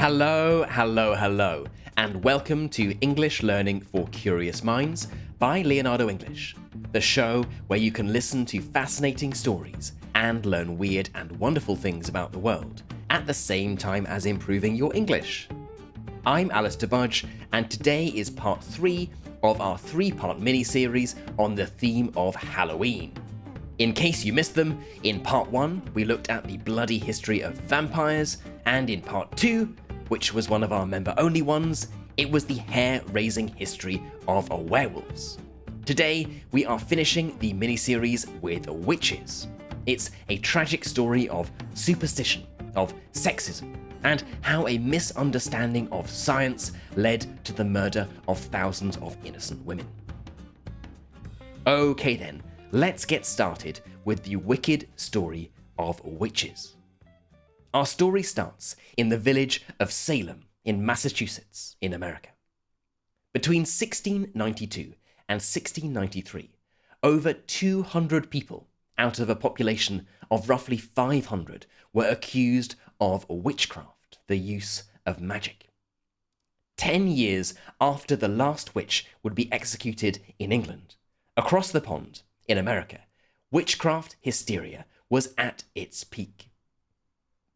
Hello, hello, hello, and welcome to English Learning for Curious Minds by Leonardo English, the show where you can listen to fascinating stories and learn weird and wonderful things about the world at the same time as improving your English. I'm Alistair Budge, and today is part 3 of our 3-part mini-series on the theme of Halloween. In case you missed them, in part 1 we looked at the bloody history of vampires, and in part 2, which was one of our member-only ones, it was the hair-raising history of werewolves. Today, we are finishing the mini-series with witches. It's a tragic story of superstition, of sexism, and how a misunderstanding of science led to the murder of thousands of innocent women. Okay then, let's get started with the wicked story of witches. Our story starts in the village of Salem in Massachusetts, in America. Between 1692 and 1693, over 200 people out of a population of roughly 500 were accused of witchcraft, the use of magic. 10 years after the last witch would be executed in England, across the pond, in America, witchcraft hysteria was at its peak.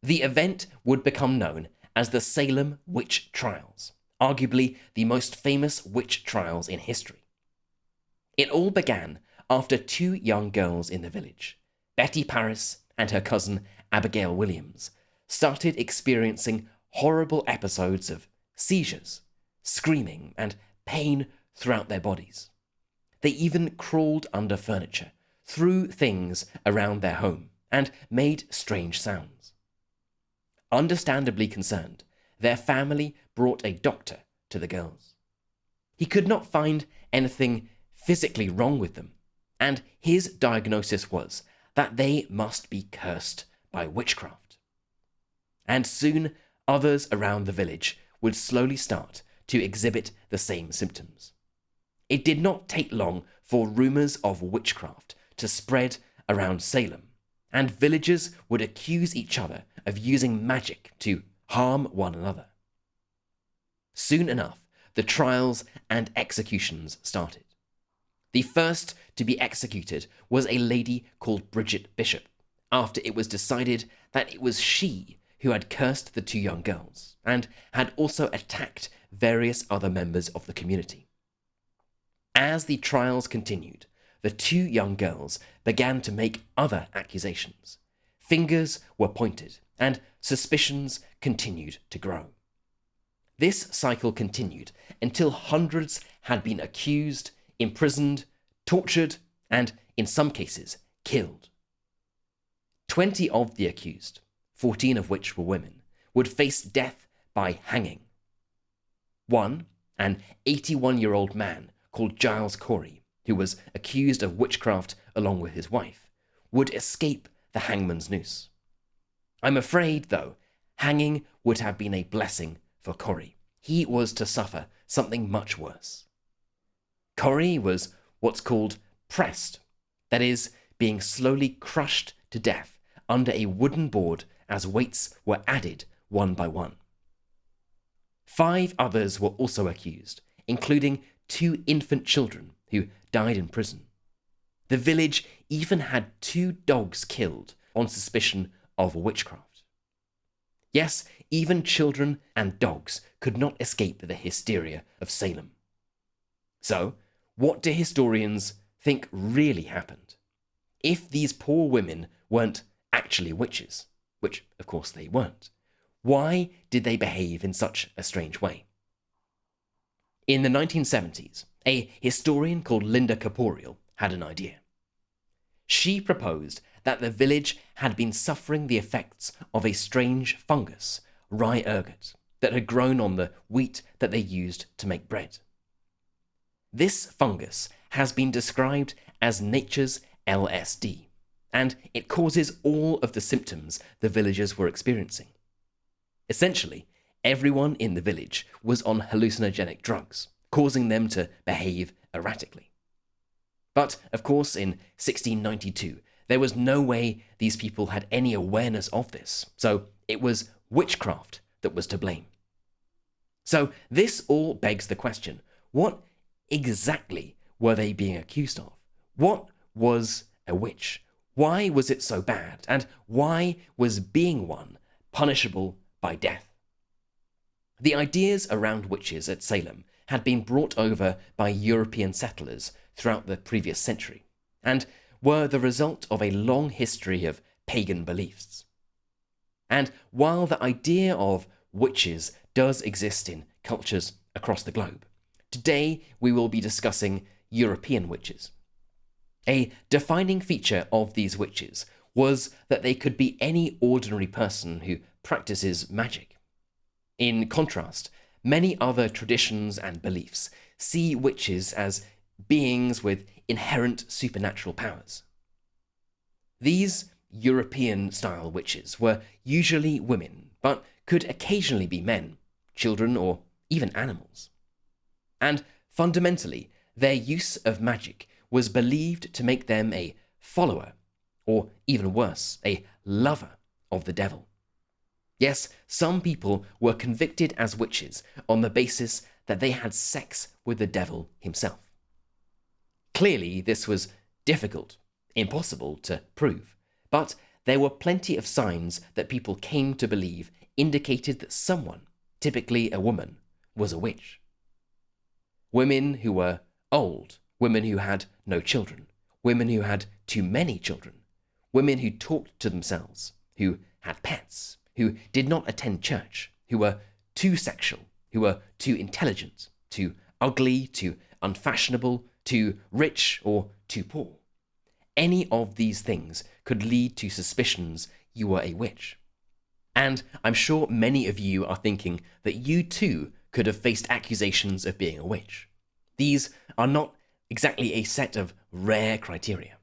The event would become known as the Salem Witch Trials, arguably the most famous witch trials in history. It all began after 2 young girls in the village, Betty Paris and her cousin Abigail Williams, started experiencing horrible episodes of seizures, screaming, and pain throughout their bodies. They even crawled under furniture, threw things around their home, and made strange sounds. Understandably concerned, their family brought a doctor to the girls. He could not find anything physically wrong with them, and his diagnosis was that they must be cursed by witchcraft. And soon others around the village would slowly start to exhibit the same symptoms. It did not take long for rumors of witchcraft to spread around Salem, and villagers would accuse each other of using magic to harm one another. Soon enough, the trials and executions started. The first to be executed was a lady called Bridget Bishop, after it was decided that it was she who had cursed the 2 young girls, and had also attacked various other members of the community. As the trials continued, the 2 young girls began to make other accusations. Fingers were pointed, and suspicions continued to grow. This cycle continued until hundreds had been accused, imprisoned, tortured, and, in some cases, killed. 20 of the accused, 14 of which were women, would face death by hanging. One, an 81-year-old man called Giles Corey, who was accused of witchcraft along with his wife, would escape the hangman's noose. I'm afraid, though, hanging would have been a blessing for Corey. He was to suffer something much worse. Corey was what's called pressed, that is, being slowly crushed to death under a wooden board as weights were added one by one. 5 others were also accused, including 2 infant children who died in prison. The village even had 2 dogs killed on suspicion of witchcraft. Yes, even children and dogs could not escape the hysteria of Salem. So, what do historians think really happened? If these poor women weren't actually witches, which of course they weren't, why did they behave in such a strange way? In the 1970s, a historian called Linda Corporeal had an idea. She proposed that the village had been suffering the effects of a strange fungus, rye ergot, that had grown on the wheat that they used to make bread. This fungus has been described as nature's LSD, and it causes all of the symptoms the villagers were experiencing. Essentially, everyone in the village was on hallucinogenic drugs, causing them to behave erratically. But, of course, in 1692, there was no way these people had any awareness of this, so it was witchcraft that was to blame. So this all begs the question, what exactly were they being accused of? What was a witch? Why was it so bad? And why was being one punishable by death? The ideas around witches at Salem had been brought over by European settlers throughout the previous century, and were the result of a long history of pagan beliefs. And while the idea of witches does exist in cultures across the globe, today we will be discussing European witches. A defining feature of these witches was that they could be any ordinary person who practices magic. In contrast, many other traditions and beliefs see witches as beings with inherent supernatural powers. These European-style witches were usually women, but could occasionally be men, children, or even animals. And fundamentally, their use of magic was believed to make them a follower, or even worse, a lover of the devil. Yes, some people were convicted as witches on the basis that they had sex with the devil himself. Clearly, this was difficult, impossible to prove, but there were plenty of signs that people came to believe indicated that someone, typically a woman, was a witch. Women who were old, women who had no children, women who had too many children, women who talked to themselves, who had pets, who did not attend church, who were too sexual, who were too intelligent, too ugly, too unfashionable, too rich, or too poor. Any of these things could lead to suspicions you were a witch. And I'm sure many of you are thinking that you too could have faced accusations of being a witch. These are not exactly a set of rare criteria.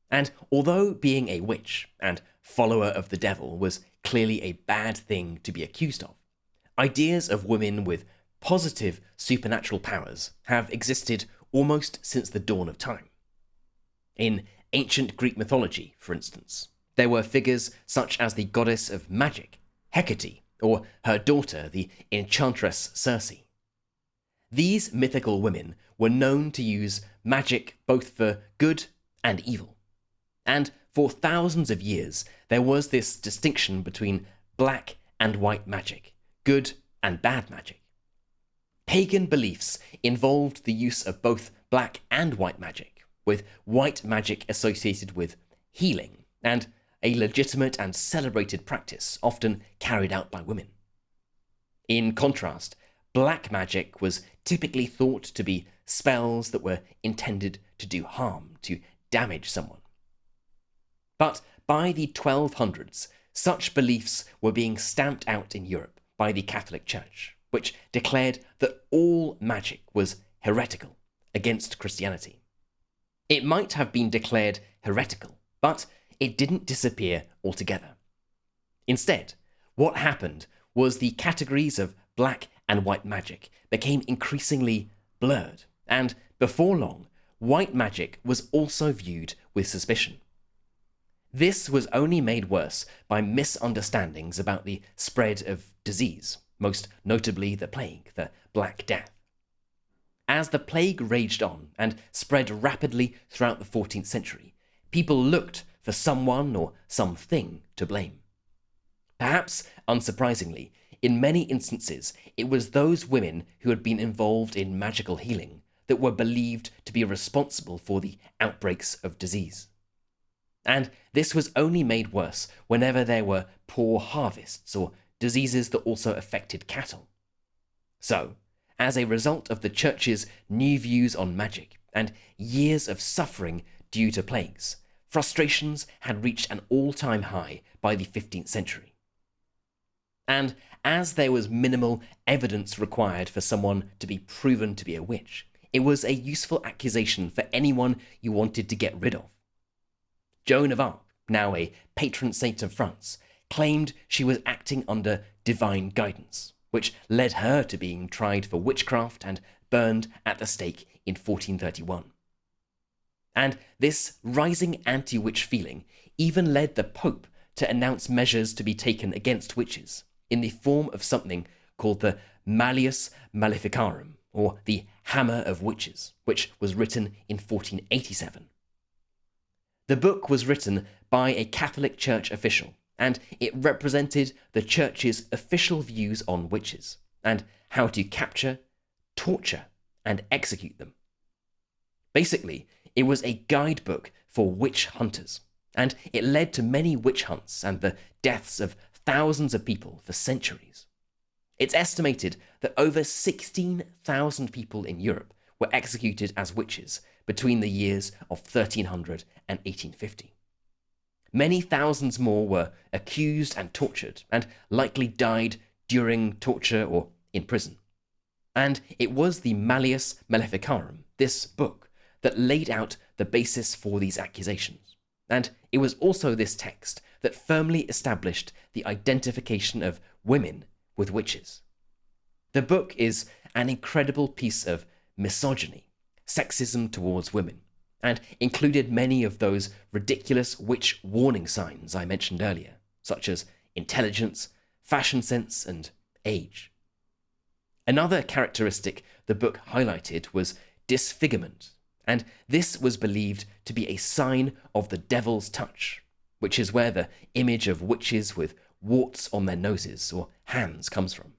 And although being a witch and follower of the devil was clearly a bad thing to be accused of, ideas of women with positive supernatural powers have existed almost since the dawn of time. In ancient Greek mythology, for instance, there were figures such as the goddess of magic, Hecate, or her daughter, the enchantress Circe. These mythical women were known to use magic both for good and evil. And for thousands of years, there was this distinction between black and white magic, good and bad magic. Pagan beliefs involved the use of both black and white magic, with white magic associated with healing and a legitimate and celebrated practice often carried out by women. In contrast, black magic was typically thought to be spells that were intended to do harm, to damage someone. But by the 1200s, such beliefs were being stamped out in Europe by the Catholic Church, which declared that all magic was heretical against Christianity. It might have been declared heretical, but it didn't disappear altogether. Instead, what happened was the categories of black and white magic became increasingly blurred, and before long, white magic was also viewed with suspicion. This was only made worse by misunderstandings about the spread of disease, most notably the plague, the Black Death. As the plague raged on and spread rapidly throughout the 14th century, people looked for someone or something to blame. Perhaps unsurprisingly, in many instances, it was those women who had been involved in magical healing that were believed to be responsible for the outbreaks of disease. And this was only made worse whenever there were poor harvests or diseases that also affected cattle. So, as a result of the church's new views on magic and years of suffering due to plagues, frustrations had reached an all-time high by the 15th century. And as there was minimal evidence required for someone to be proven to be a witch, it was a useful accusation for anyone you wanted to get rid of. Joan of Arc, now a patron saint of France, claimed she was acting under divine guidance, which led her to being tried for witchcraft and burned at the stake in 1431. And this rising anti-witch feeling even led the Pope to announce measures to be taken against witches in the form of something called the Malleus Maleficarum, or the Hammer of Witches, which was written in 1487. The book was written by a Catholic Church official, and it represented the Church's official views on witches, and how to capture, torture, and execute them. Basically, it was a guidebook for witch hunters, and it led to many witch hunts and the deaths of thousands of people for centuries. It's estimated that over 16,000 people in Europe were executed as witches between the years of 1300 and 1850. Many thousands more were accused and tortured, and likely died during torture or in prison. And it was the Malleus Maleficarum, this book, that laid out the basis for these accusations. And it was also this text that firmly established the identification of women with witches. The book is an incredible piece of misogyny, sexism towards women, and included many of those ridiculous witch warning signs I mentioned earlier, such as intelligence, fashion sense, and age. Another characteristic the book highlighted was disfigurement, and this was believed to be a sign of the devil's touch, which is where the image of witches with warts on their noses or hands comes from.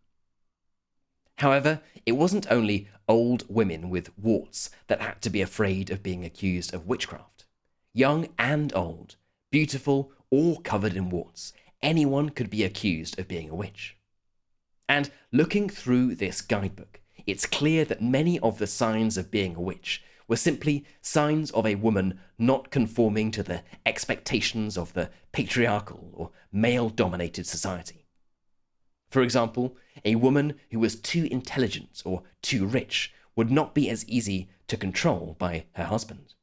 However, it wasn't only old women with warts that had to be afraid of being accused of witchcraft. Young and old, beautiful or covered in warts, anyone could be accused of being a witch. And looking through this guidebook, it's clear that many of the signs of being a witch were simply signs of a woman not conforming to the expectations of the patriarchal or male-dominated society. For example, a woman who was too intelligent or too rich would not be as easy to control by her husband.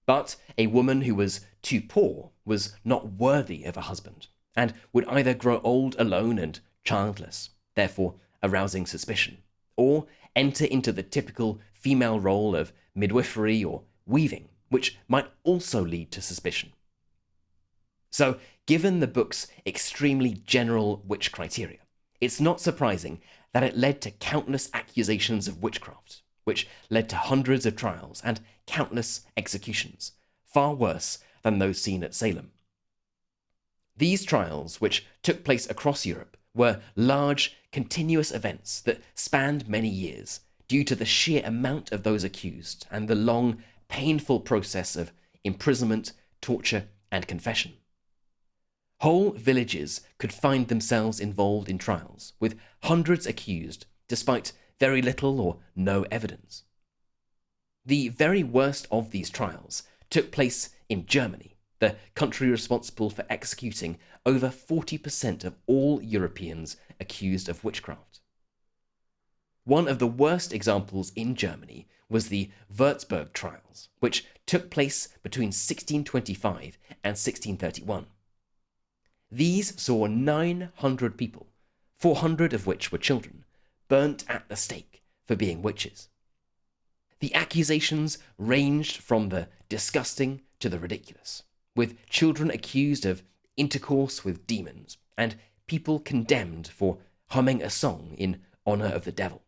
But a woman who was too poor was not worthy of a husband, and would either grow old alone and childless, therefore arousing suspicion, or enter into the typical female role of midwifery or weaving, which might also lead to suspicion. So, given the book's extremely general witch criteria, it's not surprising that it led to countless accusations of witchcraft, which led to hundreds of trials and countless executions, far worse than those seen at Salem. These trials, which took place across Europe, were large, continuous events that spanned many years due to the sheer amount of those accused and the long, painful process of imprisonment, torture, and confession. Whole villages could find themselves involved in trials, with hundreds accused, despite very little or no evidence. The very worst of these trials took place in Germany, the country responsible for executing over 40% of all Europeans accused of witchcraft. One of the worst examples in Germany was the Würzburg trials, which took place between 1625 and 1631. These saw 900 people, 400 of which were children, burnt at the stake for being witches. The accusations ranged from the disgusting to the ridiculous, with children accused of intercourse with demons and people condemned for humming a song in honor of the devil.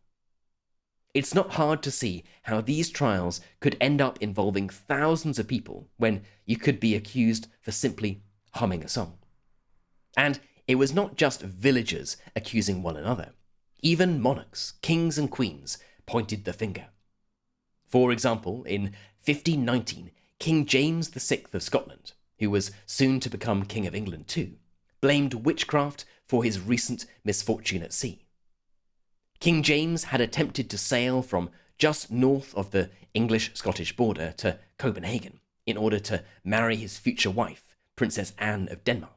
It's not hard to see how these trials could end up involving thousands of people when you could be accused for simply humming a song. And it was not just villagers accusing one another. Even monarchs, kings and queens, pointed the finger. For example, in 1519, King James VI of Scotland, who was soon to become King of England too, blamed witchcraft for his recent misfortune at sea. King James had attempted to sail from just north of the English-Scottish border to Copenhagen in order to marry his future wife, Princess Anne of Denmark.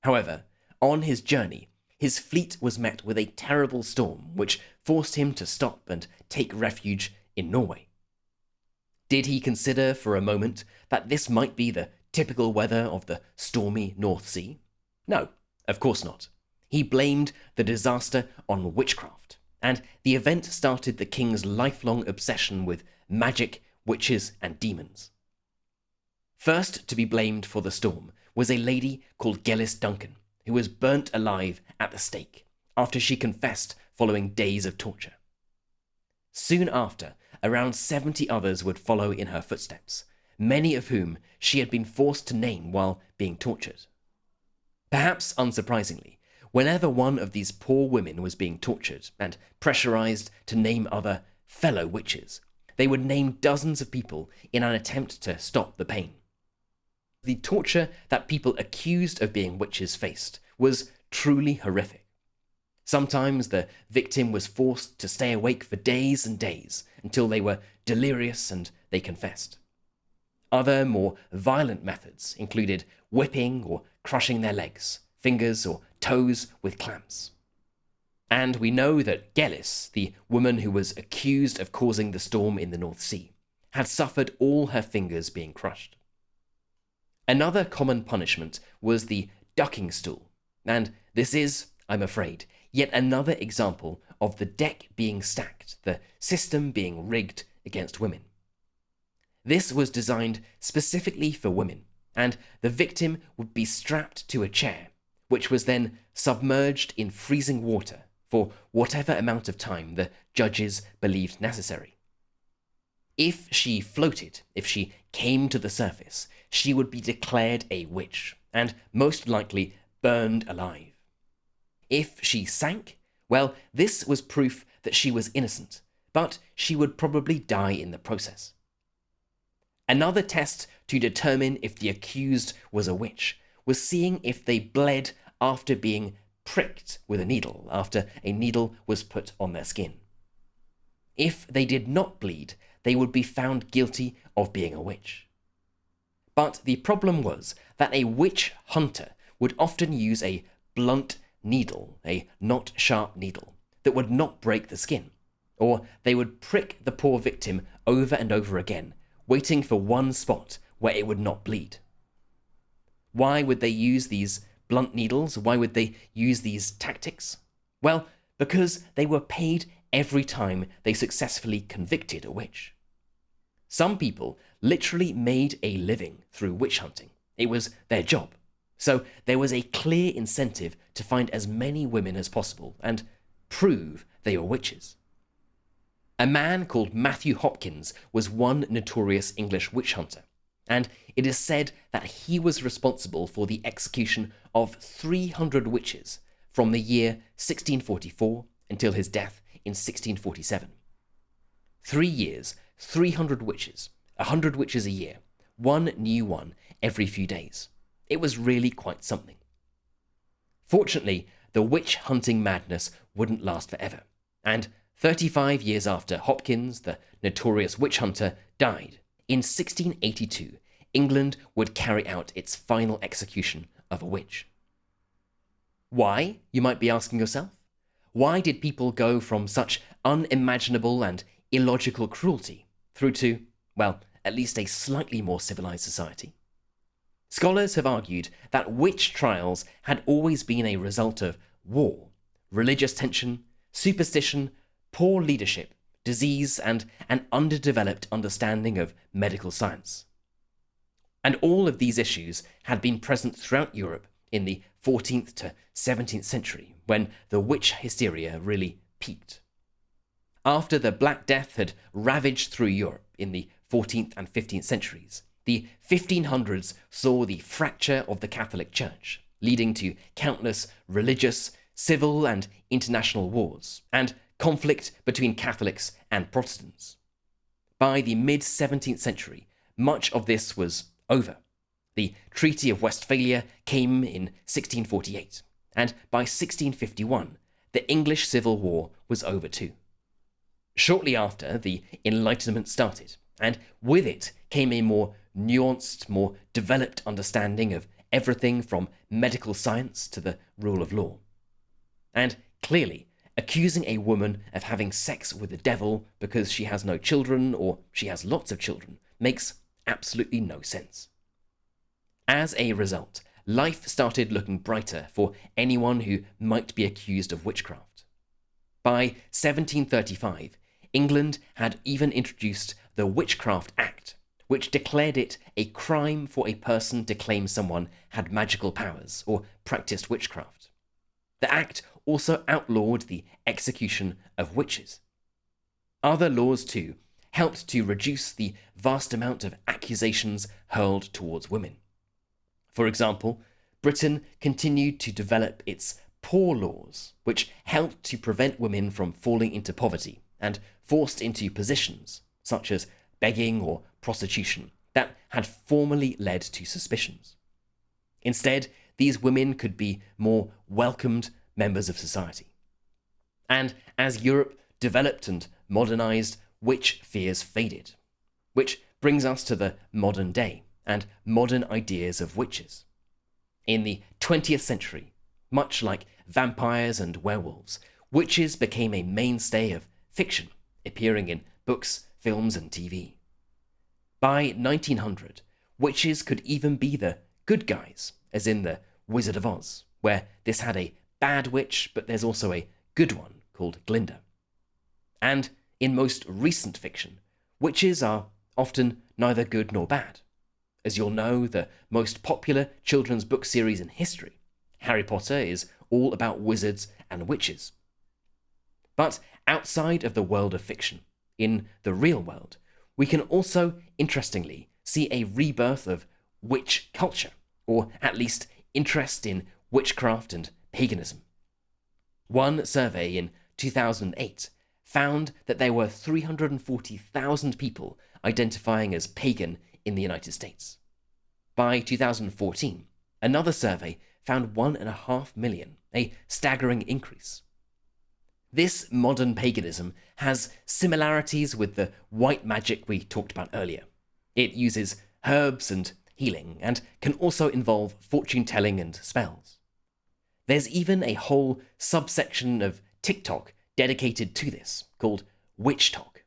However, on his journey, his fleet was met with a terrible storm which forced him to stop and take refuge in Norway. Did he consider for a moment that this might be the typical weather of the stormy North Sea? No, of course not. He blamed the disaster on witchcraft, and the event started the king's lifelong obsession with magic, witches, and demons. First to be blamed for the storm was a lady called Gellis Duncan, who was burnt alive at the stake, after she confessed following days of torture. Soon after, around 70 others would follow in her footsteps, many of whom she had been forced to name while being tortured. Perhaps unsurprisingly, whenever one of these poor women was being tortured and pressurized to name other fellow witches, they would name dozens of people in an attempt to stop the pain. The torture that people accused of being witches faced was truly horrific. Sometimes the victim was forced to stay awake for days and days until they were delirious and they confessed. Other more violent methods included whipping or crushing their legs, fingers, or toes with clamps. And we know that Gelis, the woman who was accused of causing the storm in the North Sea, had suffered all her fingers being crushed. Another common punishment was the ducking stool, and this is, I'm afraid, yet another example of the deck being stacked, the system being rigged against women. This was designed specifically for women, and the victim would be strapped to a chair, which was then submerged in freezing water for whatever amount of time the judges believed necessary. If she floated, if she came to the surface, she would be declared a witch, and most likely burned alive. If she sank, well, this was proof that she was innocent, but she would probably die in the process. Another test to determine if the accused was a witch was seeing if they bled after being pricked with a needle, after a needle was put on their skin. If they did not bleed, they would be found guilty of being a witch. But the problem was that a witch hunter would often use a blunt needle, a not sharp needle, that would not break the skin, or they would prick the poor victim over and over again, waiting for one spot where it would not bleed. Why would they use these blunt needles? Why would they use these tactics? Well, because they were paid every time they successfully convicted a witch. Some people literally made a living through witch hunting. It was their job. So there was a clear incentive to find as many women as possible and prove they were witches. A man called Matthew Hopkins was one notorious English witch hunter, and it is said that he was responsible for the execution of 300 witches from the year 1644 until his death in 1647. 3 years, 300 witches, 100 witches a year, one new one every few days. It was really quite something. Fortunately, the witch hunting madness wouldn't last forever, and 35 years after Hopkins, the notorious witch hunter, died, in 1682, England would carry out its final execution of a witch. Why, you might be asking yourself? Why did people go from such unimaginable and illogical cruelty through to, well, at least a slightly more civilized society? Scholars have argued that witch trials had always been a result of war, religious tension, superstition, poor leadership, disease, and an underdeveloped understanding of medical science. And all of these issues had been present throughout Europe in the 14th to 17th century, when the witch hysteria really peaked. After the Black Death had ravaged through Europe in the 14th and 15th centuries, the 1500s saw the fracture of the Catholic Church, leading to countless religious, civil, and international wars, and conflict between Catholics and Protestants. By the mid-17th century, much of this was over. The Treaty of Westphalia came in 1648, and by 1651, the English Civil War was over too. Shortly after, the Enlightenment started, and with it came a more nuanced, more developed understanding of everything from medical science to the rule of law. And clearly, accusing a woman of having sex with the devil because she has no children or she has lots of children makes absolutely no sense. As a result, life started looking brighter for anyone who might be accused of witchcraft. By 1735, England had even introduced the Witchcraft Act, which declared it a crime for a person to claim someone had magical powers or practiced witchcraft. The act also outlawed the execution of witches. Other laws, too, helped to reduce the vast amount of accusations hurled towards women. For example, Britain continued to develop its poor laws, which helped to prevent women from falling into poverty and forced into positions, such as begging or prostitution, that had formerly led to suspicions. Instead, these women could be more welcomed members of society. And as Europe developed and modernized, witch fears faded, which brings us to the modern day and modern ideas of witches. In the 20th century, much like vampires and werewolves, witches became a mainstay of fiction, appearing in books, films, and TV. By 1900, witches could even be the good guys, as in The Wizard of Oz, where this had a bad witch, but there's also a good one called Glinda. And in most recent fiction, witches are often neither good nor bad. As you'll know, the most popular children's book series in history, Harry Potter, is all about wizards and witches. But outside of the world of fiction, in the real world, we can also, interestingly, see a rebirth of witch culture, or at least interest in witchcraft and paganism. One survey in 2008 found that there were 340,000 people identifying as pagan in the United States. By 2014, another survey found 1.5 million, a staggering increase. This modern paganism has similarities with the white magic we talked about earlier. It uses herbs and healing, and can also involve fortune-telling and spells. There's even a whole subsection of TikTok dedicated to this, called Witch Talk.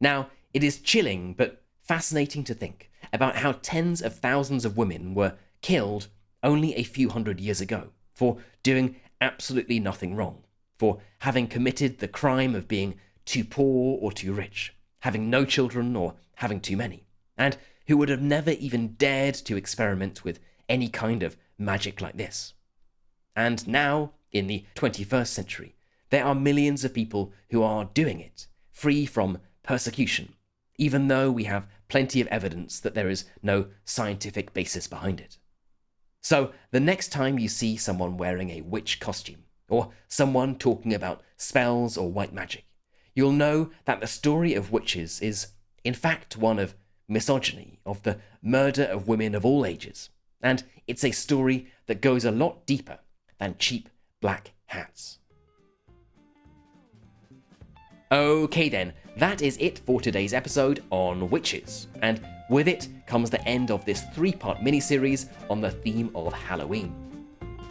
Now, it is chilling but fascinating to think about how tens of thousands of women were killed only a few hundred years ago for doing absolutely nothing wrong, for having committed the crime of being too poor or too rich, having no children or having too many, and who would have never even dared to experiment with any kind of magic like this. And now, in the 21st century, there are millions of people who are doing it, free from persecution, even though we have plenty of evidence that there is no scientific basis behind it. So, the next time you see someone wearing a witch costume, or someone talking about spells or white magic, you'll know that the story of witches is, in fact, one of misogyny, of the murder of women of all ages, and it's a story that goes a lot deeper than cheap black hats. Okay then, that is it for today's episode on witches, and with it comes the end of this 3-part miniseries on the theme of Halloween.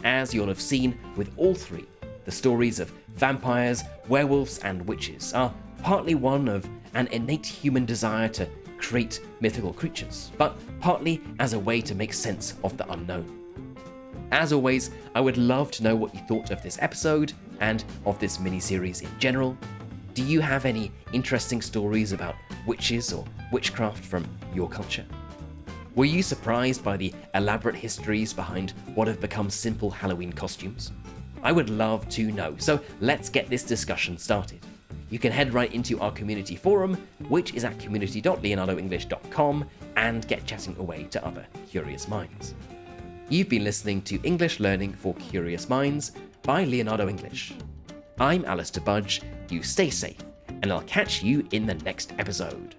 As you'll have seen with all three, the stories of vampires, werewolves, and witches are partly one of an innate human desire to create mythical creatures, but partly as a way to make sense of the unknown. As always, I would love to know what you thought of this episode and of this miniseries in general. Do you have any interesting stories about witches or witchcraft from your culture? Were you surprised by the elaborate histories behind what have become simple Halloween costumes? I would love to know, so let's get this discussion started. You can head right into our community forum, which is at community.leonardoenglish.com, and get chatting away to other curious minds. You've been listening to English Learning for Curious Minds by Leonardo English. I'm Alistair Budge, you stay safe, and I'll catch you in the next episode.